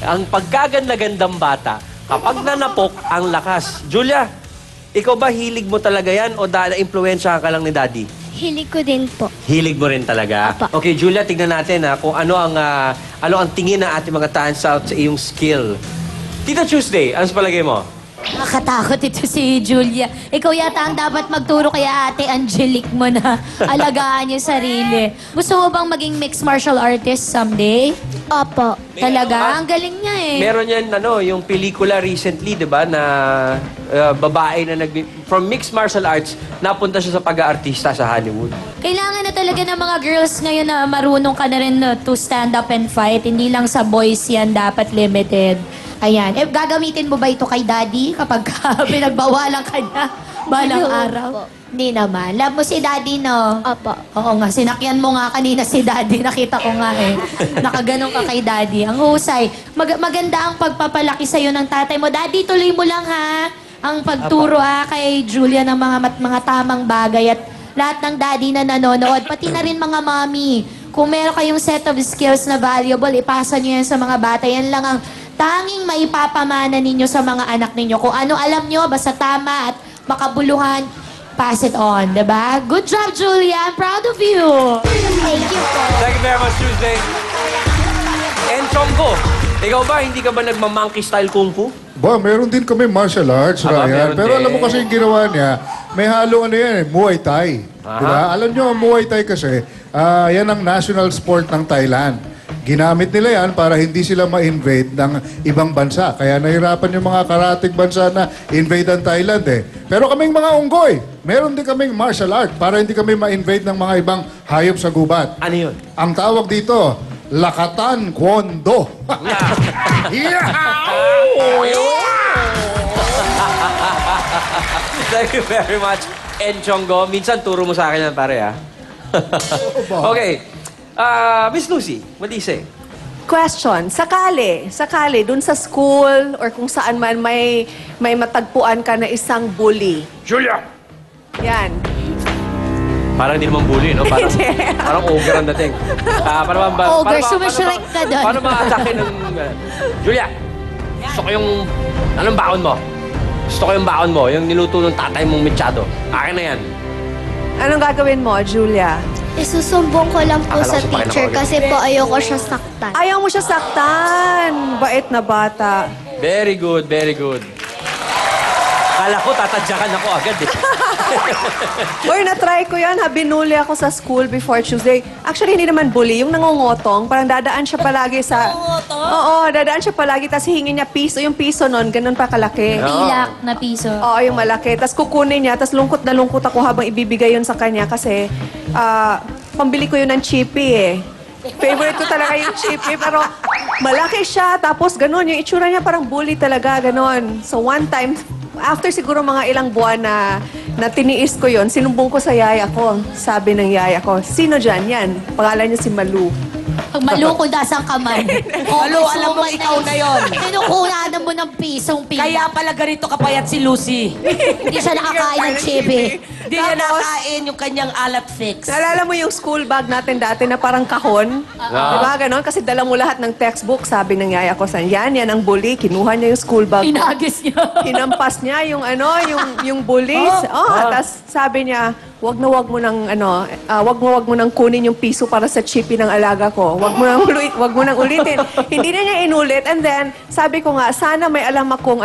Ang pagkaganda-gandang bata, kapag nanapok, ang lakas. Julia, ikaw ba hilig mo talaga yan o na-influensya ka lang ni Daddy? Hilig ko din po. Hilig mo rin talaga? Apa. Okay, Julia, tignan natin kung ano ang tingin ng ating mga tans out sa iyong skill. Tita Tuesday, ano sa palagay mo? Nakakatakot ito si Julia. Ikaw yata ang dapat magturo kay Ate Angelique mo na alagaan yung sarili. Gusto mo bang maging mixed martial artist someday? Opo. Talaga? Ang galing niya eh. Meron yan, yung pelikula recently, di ba, na babae na from mixed martial arts, napunta siya sa pag-aartista sa Hollywood. Kailangan na talaga ng mga girls ngayon na marunong ka na rin to stand up and fight. Hindi lang sa boys yan dapat limited. Ayan. Eh, gagamitin mo ba ito kay Daddy kapag pinagbawalan ka niya balang araw? Hindi naman. Love mo si Daddy, no? Opo. Oo nga, sinakyan mo nga kanina si Daddy. Nakita ko nga eh. Nakaganon ka kay Daddy. Ang husay. Maganda ang pagpapalaki sa'yo ng tatay mo. Daddy, tuloy mo lang ha. Ang pagturo kay Julia ng mga tamang bagay at lahat ng daddy na nanonood, pati na rin mga mommy. Kung meron kayong set of skills na valuable, ipasa nyo yan sa mga bata. Yan lang ang tanging maipapamana ninyo sa mga anak ninyo. Kung ano alam nyo, basta tama at makabuluhan, pass it on, diba? Good job, Julia. I'm proud of you. Thank you po. Thank you very much, Tuesday. And Chonggo, ikaw ba, hindi ka ba nagmamonkey style kung fu? Ba, meron din kami martial arts, Aba, Ryan. meron Pero din. alam mo kasi yung ginawa niya, may halo Muay Thai. Diba? Alam nyo, ang Muay Thai kasi, yan ang national sport ng Thailand. Ginamit nila yan para hindi sila ma-invade ng ibang bansa. Kaya nahirapan yung mga karatig bansa na invade ang Thailand eh. Pero kaming mga unggoy, meron din kaming martial art para hindi kami ma-invade ng mga ibang hayop sa gubat. Ano yun? Ang tawag dito, Lakatan Kwondo. Thank you very much, and Chonggo. Minsan, turo mo sa akin yan, pare, Okay. Miss Lucy, what do you say? Question, sakali, dun sa school or kung saan man may matagpuan ka na isang bully. Julia! Yan. Parang hindi naman bully, no? Parang ogre ang dating. Ogre, sumishrek ka doon. Paano ma-atake ng... Julia, gusto ko yung... Anong baon mo? Gusto ko yung baon mo, yung niluto ng tatay mong mechado. Akin na yan. Anong gagawin mo, Julia? Isusumbong ko lang po Akala sa ko sa teacher pakilang kasi po ayoko siya saktan. Ayaw mo siya saktan. Bait na bata. Very good, very good. Akala ko tatadyakan ako agad eh. Uy, na-try ko yan. Binuli ako sa school before Tuesday. Actually, hindi naman bully. Yung nangungotong, parang dadaan siya palagi sa... Nangungotong? Oo, dadaan siya palagi. Tapos hingin niya piso. Yung piso nun, ganun pa kalaki. Pilak na piso. Oo, yung malaki. Tapos kukunin niya. Tapos lungkot na lungkot ako habang ibibigay yun sa kanya. Kasi pambili ko yun ng chippy eh. Favorite ko talaga yung chippy. Pero malaki siya. Tapos ganun. Yung itsura niya parang bully talaga. Ganun. So one time... After siguro mga ilang buwan na tiniis ko yon, sinumbong ko sa yaya ko. Sabi ng yaya ko, sino dyan? Yan. Pangalan niya si Malu. Pag malukod asang kaman. Malu, alam mo ikaw na yon. Kinukunanan mo ng pisong pila. Kaya pala ganito kapayat si Lucy. Hindi siya nakakain ng chibi. Di niya nakain yung kanyang alat fix. Naalala mo yung school bag natin dati na parang kahon? Diba? Ganon? Kasi dala mo lahat ng textbook. Sabi ng yaya ko, yan ang bully. Kinuha niya yung school bag ko. Inagis niya. Hinampas niya yung yung bullies. Tapos sabi niya, wag mo nang kunin yung piso para sa chippy ng alaga ko. Wag mo nang ulitin. Hindi na niya inulit. And then, sabi ko nga, sana may alam akong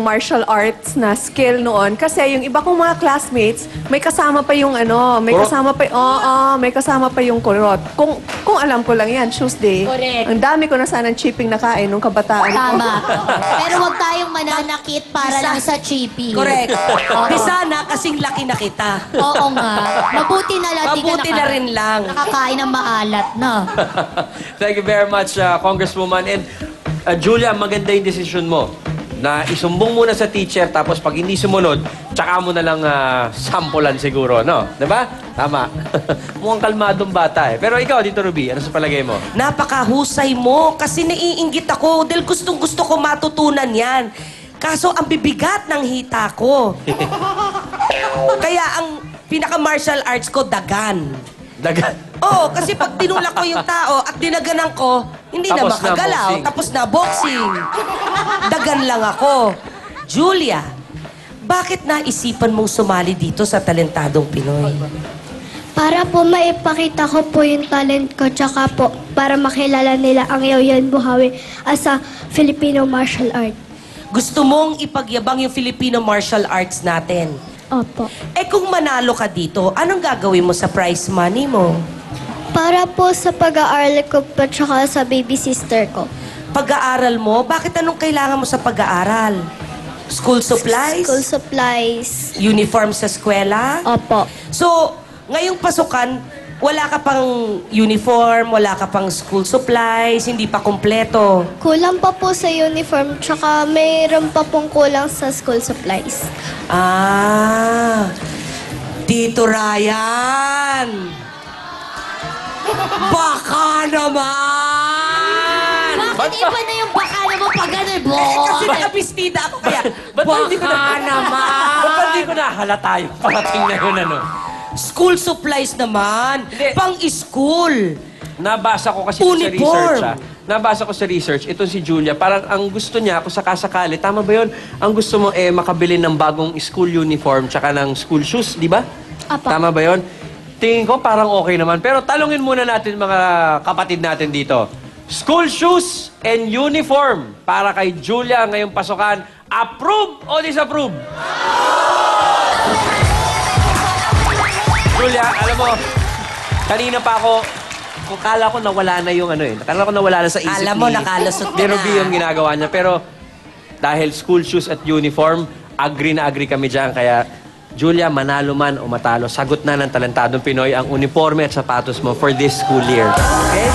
martial arts na skill noon. Kasi yung iba kong mga classmates, may kasama pa yung may kasama pa yung kurot. Kung alam ko lang yan, Tuesday. Correct. Ang dami ko na sanang chipping nakain nung kabataan ko. Tama. Pero huwag tayong mananakit para lang sa chippy. Correct. Di sana kasing laki na kita. Oo nga. Mabuti na lang. di ka Mabuti na rin lang. Nakakain ng maalat, no? Thank you very much, Congresswoman. And Julia, maganda yung decision mo na isumbong muna sa teacher tapos pag hindi sumunod, tsaka mo na lang sampulan siguro, no? Diba? Tama. Mukhang kalmadong bata eh. Pero ikaw, Dito Ruby, ano sa palagay mo? Napakahusay mo kasi naiinggit ako dahil gustong-gusto ko matutunan yan. Kaso ang bibigat ng hita ko. Kaya ang pinaka-martial arts ko, dagan. Dagan. Oo, kasi pag tinulak ko yung tao at dinaganan ko, hindi na Tapos na makagalaw. boxing. Tapos na boxing. Dagan lang ako. Julia, bakit naisipan mong sumali dito sa Talentadong Pinoy? Para po maipakita ko po yung talent ko, tsaka po para makilala nila ang Yayan Buhawi as a Filipino martial art. Gusto mong ipagyabang yung Filipino martial arts natin. Opo. Eh kung manalo ka dito, anong gagawin mo sa prize money mo? Para po sa pag-aaral ko po, tsaka sa baby sister ko. Pag-aaral mo, bakit anong kailangan mo sa pag-aaral? School supplies? School supplies. Uniform sa eskwela? Opo. So, ngayong pasukan, wala ka pang uniform, wala ka pang school supplies, hindi pa kumpleto. Kulang pa po sa uniform, tsaka mayroon pa pong kulang sa school supplies. Ah, Tito Ryan! Baka naman! Bakit iba na yung baka naman pag gano'n, bo? Kasi nakapistida ako kaya. Ba't hindi ko Baka naman! Ba't hindi ko nahalata yung parating na yun, ano? School supplies naman. Hindi. Pang-school. Nabasa ko kasi ito sa Uniform. research, Nabasa ko sa research, itong si Julia, parang ang gusto niya, kung sakasakali, tama ba yun? Ang gusto mo, makabili ng bagong school uniform tsaka ng school shoes, di ba? Apa. Tama ba yun? Tingin ko parang okay naman. Pero talungin muna natin mga kapatid natin dito. School shoes and uniform para kay Julia ngayong pasukan. Approve o disapprove? Julia, alam mo, kanina pa ako, kala ko nawala na yung kala ko nawala na sa isip Alam mo, nakalusot ni ka Ruby na. yung ginagawa niya. Pero dahil school shoes at uniform, agree na agree kami dyan. Kaya, Julia, manalo man o matalo, sagot na ng Talentadong Pinoy ang uniforme at sapatos mo for this school year. Okay?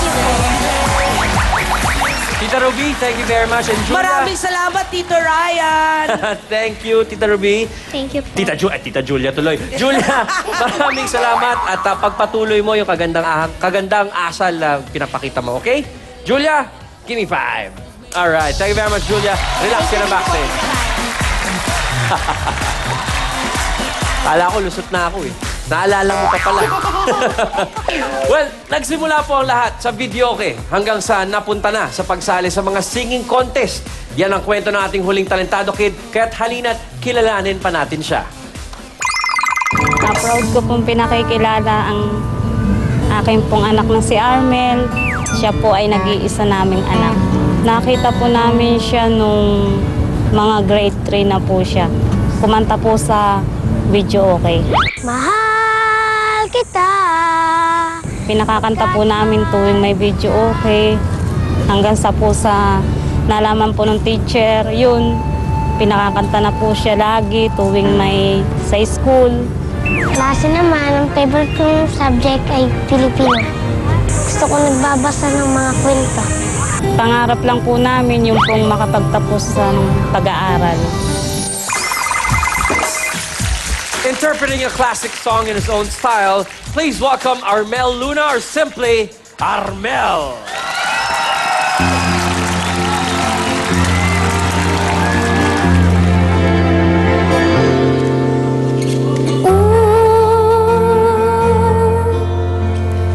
Tita Ruby, thank you very much. And Julia, Maraming salamat, Tito Ryan. thank you, Tita Ruby. Thank you po. Tita Julia tuloy. Julia, maraming salamat at pagpatuloy mo yung kagandang asal na pinapakita mo, okay? Julia, give me 5. Alright, thank you very much, Julia. Relax ka na backstage. Kala ko, lusot na ako eh. Naalala mo pa pala. Well, nagsimula po ang lahat sa videoke hanggang sa napunta na sa pagsali sa mga singing contest. Yan ang kwento ng ating huling talentado kid, kaya't halina't kilalanin pa natin siya. Proud ko pong pinakikilala ang aking pong anak na si Armel. Siya po ay nag-iisa naming anak. Nakita po namin siya nung mga grade 3 na po siya. Kumanta po sa video okay. Mahal kita. Pinakakanta po namin tuwing may video okay. Hanggang sa po sa nalaman po ng teacher, yun. Pinakakanta na po siya lagi tuwing may sa school. Klase naman, ang favorite kong subject ay Filipino. Gusto ko nagbabasa ng mga kwento. Pangarap lang po namin yung pong makapagtapos ng pag-aaral. Interpreting a classic song in his own style, please welcome Armel Luna, or simply Armel.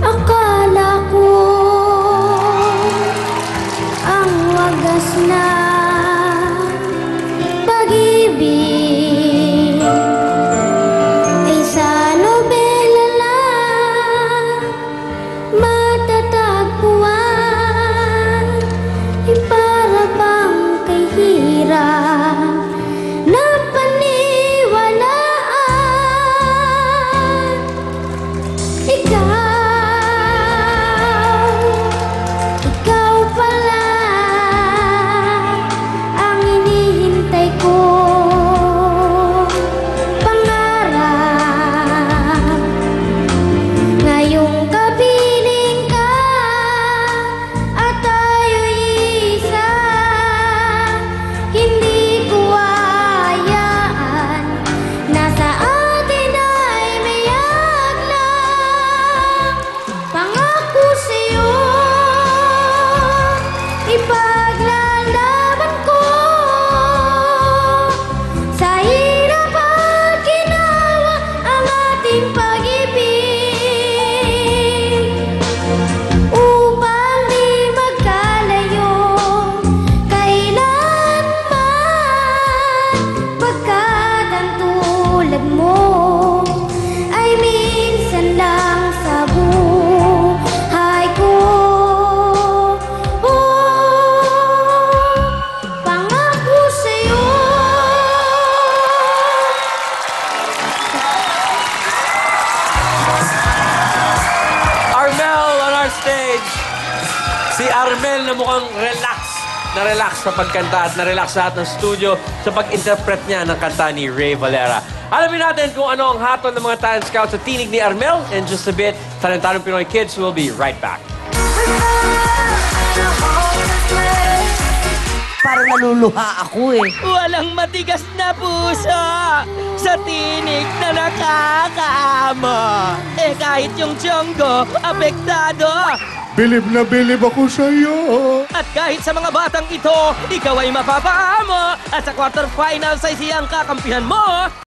Akala ko ang wagas na pag-ibig ay sa nobela lang matatagpuan, ay para bang kay hirap na paniwalaan. Ikaw pala ang hinihintay ko, pangarap. Ngayong kapiling ka at tayo'y isa, hindi ko hayaan na sa atin ay mayag lang. Pangako sa'yo, ipaglalaban ko sa hirap at ginawa ang ating pag-ibig. mukhang relax sa pagkanta at na-relax lahat ng studio sa pag-interpret niya ng kanta ni Ray Valera. Alamin natin kung ano ang hatol ng mga talent scouts sa tinig ni Armel. In just a bit, Talentadong Pinoy Kids will be right back. Parang naluluha ako eh. Walang matigas na puso sa tinig na nakakaamo. Eh kahit yung tiyonggo, apektado. Bilib na bilib ako sa'yo. At kahit sa mga batang ito, ikaw ay mapapaamo. At sa quarterfinals ay siyang kakampihan mo.